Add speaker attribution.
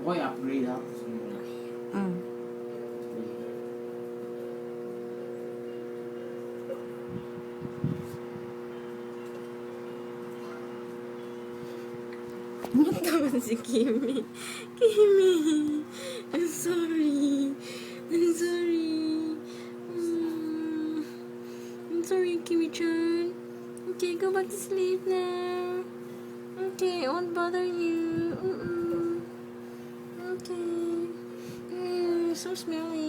Speaker 1: Okay, upgrade ako.
Speaker 2: Mm. Natawa si Kimi. Kimi! I'm sorry. I'm sorry. I'm sorry, Kimi-chan. Okay, go back to sleep now. Okay, I won't bother you. Okay. So smelly.